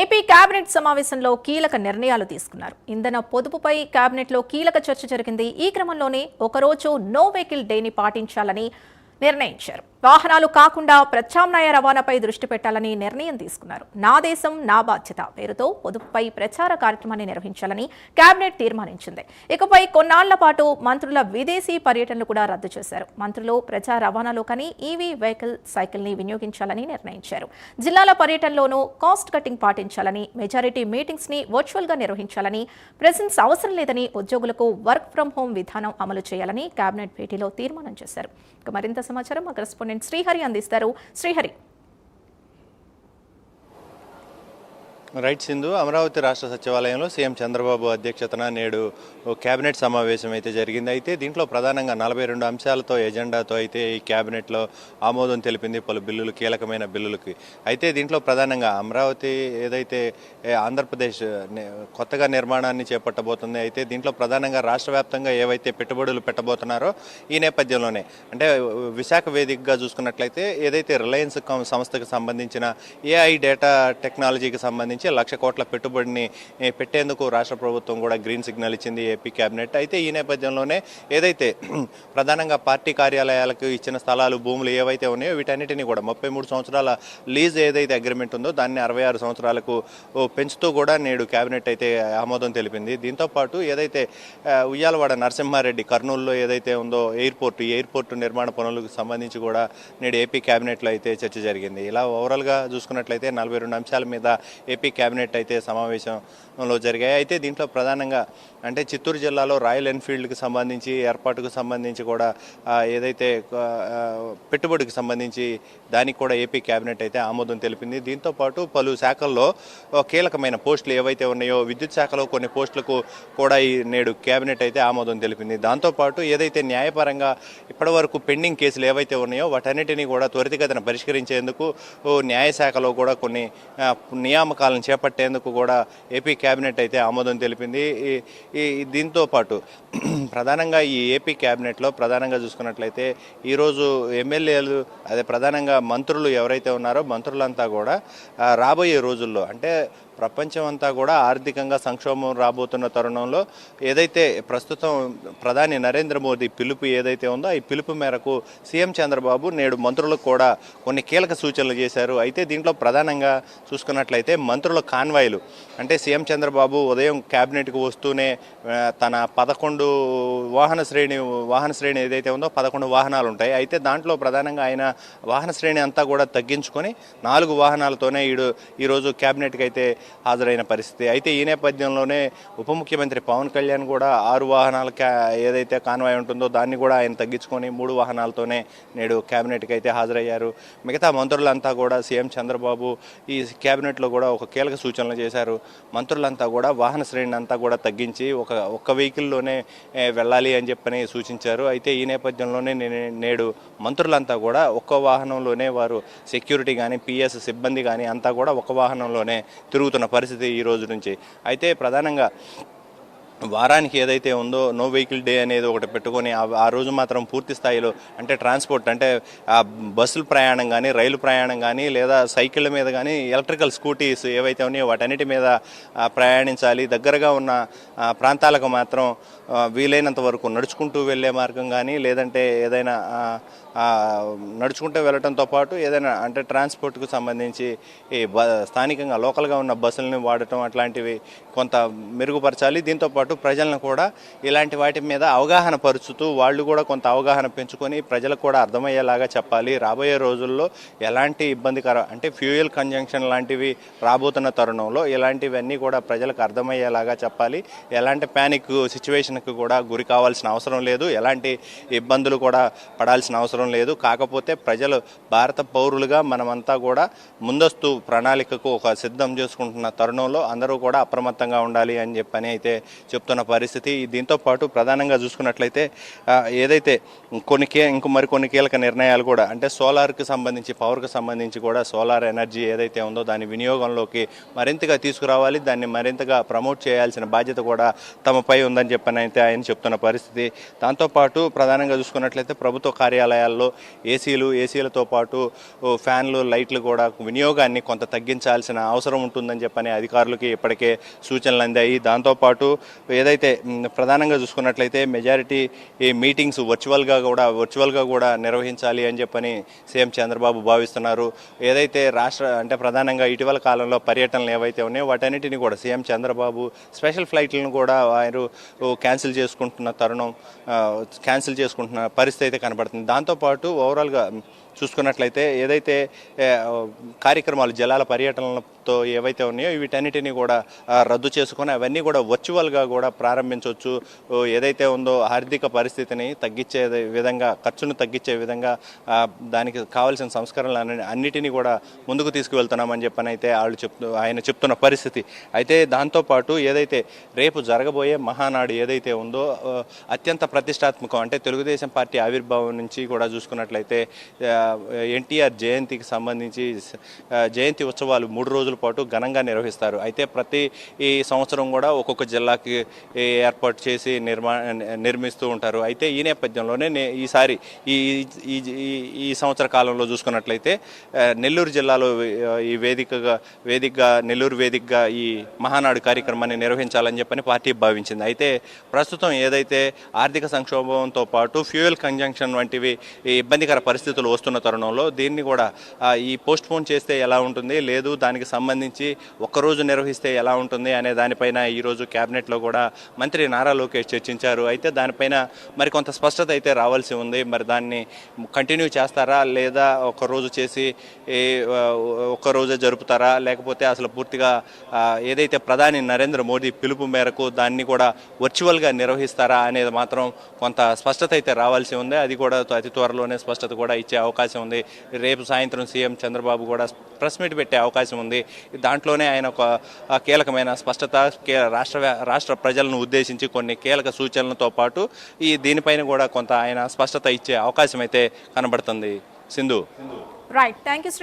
AP cabinet సమావేశంలో కీలక నిర్ణయాలు తీసుకున్నారు. ఇంధన పొదుపుపై కేబినెట్లో కీలక చర్చ జరిగింది. ఈ క్రమంలోనే ఒకరోజు నో వెహికల్ డేని పాటించాలని నిర్ణయించారు. వాహనాలు కాకుండా ప్రత్యామ్నాయ రవాణాపై దృష్టి పెట్టాలని నిర్ణయం తీసుకున్నారు. నా దేశం నా బాధ్యత పేరుతో పొదుపుపై ప్రచార కార్యక్రమాన్ని నిర్వహించాలని కేబినెట్ తీర్మానించింది. ఇకపై కొన్నాళ్ల పాటు మంత్రుల విదేశీ పర్యటనలు కూడా రద్దు చేశారు. మంత్రులు ప్రజా రవాణాలో కానీ ఈవీ వెహికల్ సైకిల్ ని వినియోగించాలని నిర్ణయించారు. జిల్లాల పర్యటనలోనూ కాస్ట్ కటింగ్ పాటించాలని, మెజారిటీ మీటింగ్స్ ని వర్చువల్ గా నిర్వహించాలని, ప్రెసెన్స్ అవసరం లేదని, ఉద్యోగులకు వర్క్ ఫ్రం హోం విధానం అమలు చేయాలని కేబినెట్ భేటీలో తీర్మానం చేశారు. మరింత సమాచారం మా కరెస్పాండెంట్ శ్రీహరి అందిస్తారు. శ్రీహరి. రైట్ సింధు, అమరావతి రాష్ట్ర సచివాలయంలో సీఎం చంద్రబాబు అధ్యక్షతన నేడు కేబినెట్ సమావేశం అయితే జరిగింది. అయితే దీంట్లో ప్రధానంగా 42 అంశాలతో ఎజెండాతో అయితే ఈ కేబినెట్లో ఆమోదం తెలిపింది పలు బిల్లులు, కీలకమైన బిల్లులకి. అయితే దీంట్లో ప్రధానంగా అమరావతి ఏదైతే ఆంధ్రప్రదేశ్ కొత్తగా నిర్మాణాన్ని చేపట్టబోతుంది. అయితే దీంట్లో ప్రధానంగా రాష్ట్ర వ్యాప్తంగా ఏవైతే పెట్టుబడులు పెట్టబోతున్నారో ఈ నేపథ్యంలోనే అంటే విశాఖ వేదికగా చూసుకున్నట్లయితే ఏదైతే రిలయన్స్ సంస్థకు సంబంధించిన ఏఐ డేటా టెక్నాలజీకి సంబంధించి 1,00,000 కోట్ల పెట్టుబడిని పెట్టేందుకు రాష్ట్ర ప్రభుత్వం కూడా గ్రీన్ సిగ్నల్ ఇచ్చింది ఏపీ కేబినెట్. అయితే ఈ నేపథ్యంలోనే ఏదైతే ప్రధానంగా పార్టీ కార్యాలయాలకు ఇచ్చిన స్థలాలు, భూములు ఏవైతే ఉన్నాయో వీటన్నిటినీ కూడా 33 సంవత్సరాల లీజ్ ఏదైతే అగ్రిమెంట్ ఉందో దాన్ని 66 సంవత్సరాలకు పెంచుతూ కూడా నేడు కేబినెట్ అయితే ఆమోదం తెలిపింది. దీంతోపాటు ఏదైతే ఉయ్యాలవాడ నరసింహారెడ్డి కర్నూలులో ఏదైతే ఉందో ఎయిర్పోర్ట్ నిర్మాణ పనులకు సంబంధించి కూడా నేడు ఏపీ కేబినెట్లో అయితే చర్చ జరిగింది. ఇలా ఓవరాల్గా చూసుకున్నట్లయితే 42 అంశాల మీద ఏపీ కేబినెట్ అయితే సమావేశంలో జరిగాయి. అయితే దీంట్లో ప్రధానంగా అంటే చిత్తూరు జిల్లాలో రాయల్ ఎన్ఫీల్డ్కి సంబంధించి ఏర్పాటుకు సంబంధించి కూడా ఏదైతే పెట్టుబడికి సంబంధించి దానికి కూడా ఏపీ కేబినెట్ అయితే ఆమోదం తెలిపింది. దీంతోపాటు పలు శాఖల్లో కీలకమైన పోస్టులు ఏవైతే ఉన్నాయో విద్యుత్ శాఖలో కొన్ని పోస్టులకు కూడా ఈ నేడు కేబినెట్ అయితే ఆమోదం తెలిపింది. దాంతోపాటు ఏదైతే న్యాయపరంగా ఇప్పటివరకు పెండింగ్ కేసులు ఏవైతే ఉన్నాయో వాటన్నిటినీ కూడా త్వరితగతిన పరిష్కరించేందుకు న్యాయశాఖలో కూడా కొన్ని నియామకాలను చేపట్టేందుకు కూడా ఏపీ కేబినెట్ అయితే ఆమోదం తెలిపింది. దీంతో పాటు ప్రధానంగా ఈ ఏపీ కేబినెట్లో ప్రధానంగా చూసుకున్నట్లయితే ఈరోజు ఎమ్మెల్యేలు అదే ప్రధానంగా మంత్రులు ఎవరైతే ఉన్నారో మంత్రులంతా కూడా రాబోయే రోజుల్లో అంటే ప్రపంచం అంతా కూడా ఆర్థికంగా సంక్షోభం రాబోతున్న తరుణంలో ఏదైతే ప్రస్తుతం ప్రధాని నరేంద్ర మోదీ పిలుపు ఏదైతే ఉందో ఈ పిలుపు మేరకు సీఎం చంద్రబాబు నేడు మంత్రులకు కూడా కొన్ని కీలక సూచనలు చేశారు. అయితే దీంట్లో ప్రధానంగా చూసుకున్నట్లయితే మంత్రుల కాన్వాయ్లు అంటే సీఎం చంద్రబాబు ఉదయం కేబినెట్కి వస్తూనే తన 11 వాహన శ్రేణి ఏదైతే ఉందో 11 వాహనాలు ఉంటాయి. అయితే దాంట్లో ప్రధానంగా ఆయన వాహన శ్రేణి అంతా కూడా తగ్గించుకొని 4 వాహనాలతోనే ఈరోజు కేబినెట్కి అయితే హాజరైన పరిస్థితి. అయితే ఈ నేపథ్యంలోనే ఉప ముఖ్యమంత్రి పవన్ కళ్యాణ్ కూడా 6 వాహనాల ఏదైతే కాన్వాయ్ ఉంటుందో దాన్ని కూడా ఆయన తగ్గించుకొని 3 వాహనాలతోనే నేడు కేబినెట్కి అయితే హాజరయ్యారు. మిగతా మంత్రులంతా కూడా సీఎం చంద్రబాబు ఈ కేబినెట్లో కూడా ఒక కీలక సూచనలు చేశారు. మంత్రులంతా కూడా వాహన శ్రేణిని అంతా కూడా తగ్గించి ఒక్క వెహికల్లోనే వెళ్ళాలి అని చెప్పని సూచించారు. అయితే ఈ నేపథ్యంలోనే నేడు మంత్రులంతా కూడా ఒక్క వాహనంలోనే వారు సెక్యూరిటీ కానీ పిఎస్ సిబ్బంది కానీ అంతా కూడా ఒక వాహనంలోనే తిరుగుతున్న పరిస్థితి ఈ రోజు నుంచి. అయితే ప్రధానంగా వారానికి ఏదైతే ఉందో నో వెహికల్ డే అనేది ఒకటి పెట్టుకొని ఆ రోజు మాత్రం పూర్తి స్థాయిలో అంటే ట్రాన్స్పోర్ట్ అంటే బస్సుల ప్రయాణం కానీ, రైలు ప్రయాణం కానీ, లేదా సైకిళ్ళ మీద కానీ, ఎలక్ట్రికల్ స్కూటీస్ ఏవైతే ఉన్నాయో వాటన్నిటి మీద ప్రయాణించాలి. దగ్గరగా ఉన్న ప్రాంతాలకు మాత్రం వీలైనంత వరకు నడుచుకుంటూ వెళ్ళే మార్గం కానీ, లేదంటే ఏదైనా నడుచుకుంటూ వెళ్ళడంతో పాటు ఏదైనా అంటే ట్రాన్స్పోర్ట్కు సంబంధించి స్థానికంగా లోకల్గా ఉన్న బస్సులని వాడటం అట్లాంటివి కొంత మెరుగుపరచాలి. దీంతోపాటు ప్రజలను కూడా ఇలాంటి వాటి మీద అవగాహన పరుచుతూ వాళ్ళు కూడా కొంత అవగాహన పెంచుకొని ప్రజలకు కూడా అర్థమయ్యేలాగా చెప్పాలి. రాబోయే రోజుల్లో ఎలాంటి ఇబ్బందికర అంటే ఫ్యూయల్ కంజంక్షన్ లాంటివి రాబోతున్న తరుణంలో ఇలాంటివన్నీ కూడా ప్రజలకు అర్థమయ్యేలాగా చెప్పాలి. ఎలాంటి ప్యానిక్ సిచ్యువేషన్కి కూడా గురి కావాల్సిన అవసరం లేదు, ఎలాంటి ఇబ్బందులు కూడా పడాల్సిన అవసరం లేదు. కాకపోతే ప్రజలు భారత పౌరులుగా మనమంతా కూడా ముందస్తు ప్రణాళికకు ఒక సిద్ధం చేసుకుంటున్న తరుణంలో అందరూ కూడా అప్రమత్తంగా ఉండాలి అని చెప్పని అయితే చెప్తున్న పరిస్థితి. దీంతో పాటు ప్రధానంగా చూసుకున్నట్లయితే ఏదైతే ఇంక మరికొన్ని కీలక నిర్ణయాలు కూడా అంటే సోలార్కి సంబంధించి పవర్కి సంబంధించి కూడా సోలార్ ఎనర్జీ ఏదైతే ఉందో దాని వినియోగంలోకి మరింతగా తీసుకురావాలి, దాన్ని మరింతగా ప్రమోట్ చేయాల్సిన బాధ్యత కూడా తమపై ఉందని చెప్పని అయితే ఆయన చెప్తున్న పరిస్థితి. దాంతోపాటు ప్రధానంగా చూసుకున్నట్లయితే ప్రభుత్వ కార్యాలయాల్లో ఏసీలతో పాటు ఫ్యాన్లు లైట్లు కూడా వినియోగాన్ని కొంత తగ్గించాల్సిన అవసరం ఉంటుందని చెప్పని అధికారులకి ఇప్పటికే సూచనలు అందాయి. దాంతోపాటు ఏదైతే ప్రధానంగా చూసుకున్నట్లయితే మెజారిటీ ఈ మీటింగ్స్ వర్చువల్గా కూడా నిర్వహించాలి అని చెప్పని సీఎం చంద్రబాబు భావిస్తున్నారు. ఏదైతే అంటే ప్రధానంగా ఇటీవల కాలంలో పర్యటనలు ఏవైతే ఉన్నాయో వాటన్నిటిని కూడా సీఎం చంద్రబాబు స్పెషల్ ఫ్లైట్లను కూడా ఆయన క్యాన్సిల్ చేసుకుంటున్న పరిస్థితి అయితే కనబడుతుంది. దాంతోపాటు ఓవరాల్గా చూసుకున్నట్లయితే ఏదైతే కార్యక్రమాలు జలాల పర్యటనలతో ఏవైతే ఉన్నాయో వీటన్నిటినీ కూడా రద్దు చేసుకొని అవన్నీ కూడా వర్చువల్గా కూడా ప్రారంభించవచ్చు. ఏదైతే ఉందో ఆర్థిక పరిస్థితిని తగ్గించే విధంగా, ఖర్చును తగ్గించే విధంగా దానికి కావాల్సిన సంస్కరణలు అన్నిటినీ కూడా ముందుకు తీసుకువెళ్తున్నామని చెప్పని అయితే ఆయన చెప్తున్న పరిస్థితి. అయితే దాంతోపాటు ఏదైతే రేపు జరగబోయే మహానాడు ఏదైతే ఉందో అత్యంత ప్రతిష్టాత్మకం, అంటే తెలుగుదేశం పార్టీ ఆవిర్భావం నుంచి కూడా చూసుకున్నట్లయితే ఎన్టీఆర్ జయంతికి సంబంధించి జయంతి ఉత్సవాలు 3 రోజుల పాటు ఘనంగా నిర్వహిస్తారు. అయితే ప్రతి ఈ సంవత్సరం కూడా ఒక్కొక్క జిల్లాకి ఏర్పాటు చేసి నిర్మిస్తూ ఉంటారు. అయితే ఈ నేపథ్యంలోనే ఈసారి ఈ సంవత్సర కాలంలో చూసుకున్నట్లయితే నెల్లూరు జిల్లాలో ఈ నెల్లూరు వేదికగా ఈ మహానాడు కార్యక్రమాన్ని నిర్వహించాలని చెప్పని పార్టీ భావించింది. అయితే ప్రస్తుతం ఏదైతే ఆర్థిక సంక్షోభంతో పాటు ఫ్యూయల్ కంజంక్షన్ వంటివి ఇబ్బందికర పరిస్థితులు వస్తున్న తరుణంలో దీన్ని కూడా ఈ పోస్ట్ పోన్ చేస్తే ఎలా ఉంటుంది, లేదు దానికి సంబంధించి ఒక్కరోజు నిర్వహిస్తే ఎలా ఉంటుంది అనే దానిపైన ఈరోజు క్యాబినెట్లో కూడా మంత్రి నారా లోకేష్ చర్చించారు. అయితే దానిపైన మరి కొంత స్పష్టత అయితే రావాల్సి ఉంది. మరి దాన్ని కంటిన్యూ చేస్తారా, లేదా ఒక్కరోజు చేసి ఒక్కరోజే జరుపుతారా, లేకపోతే అసలు పూర్తిగా ఏదైతే ప్రధాని నరేంద్ర మోదీ పిలుపు మేరకు దాన్ని కూడా వర్చువల్గా నిర్వహిస్తారా అనేది మాత్రం కొంత స్పష్టత అయితే రావాల్సి ఉంది. అది కూడా అతి త్వరలోనే స్పష్టత కూడా ఇచ్చే అవకాశం ఉంది. రేపు సాయంత్రం సీఎం చంద్రబాబు కూడా ప్రెస్ మీట్ పెట్టే అవకాశం ఉంది. దాంట్లోనే ఆయన ఒక కీలకమైన స్పష్టత, రాష్ట్ర ప్రజలను ఉద్దేశించి కొన్ని కీలక సూచనలతో పాటు దీనిపైన కూడా కొంత ఆయన స్పష్టత ఇచ్చే అవకాశం అయితే కనబడుతుంది. Sindhu. Right, thank you Shri.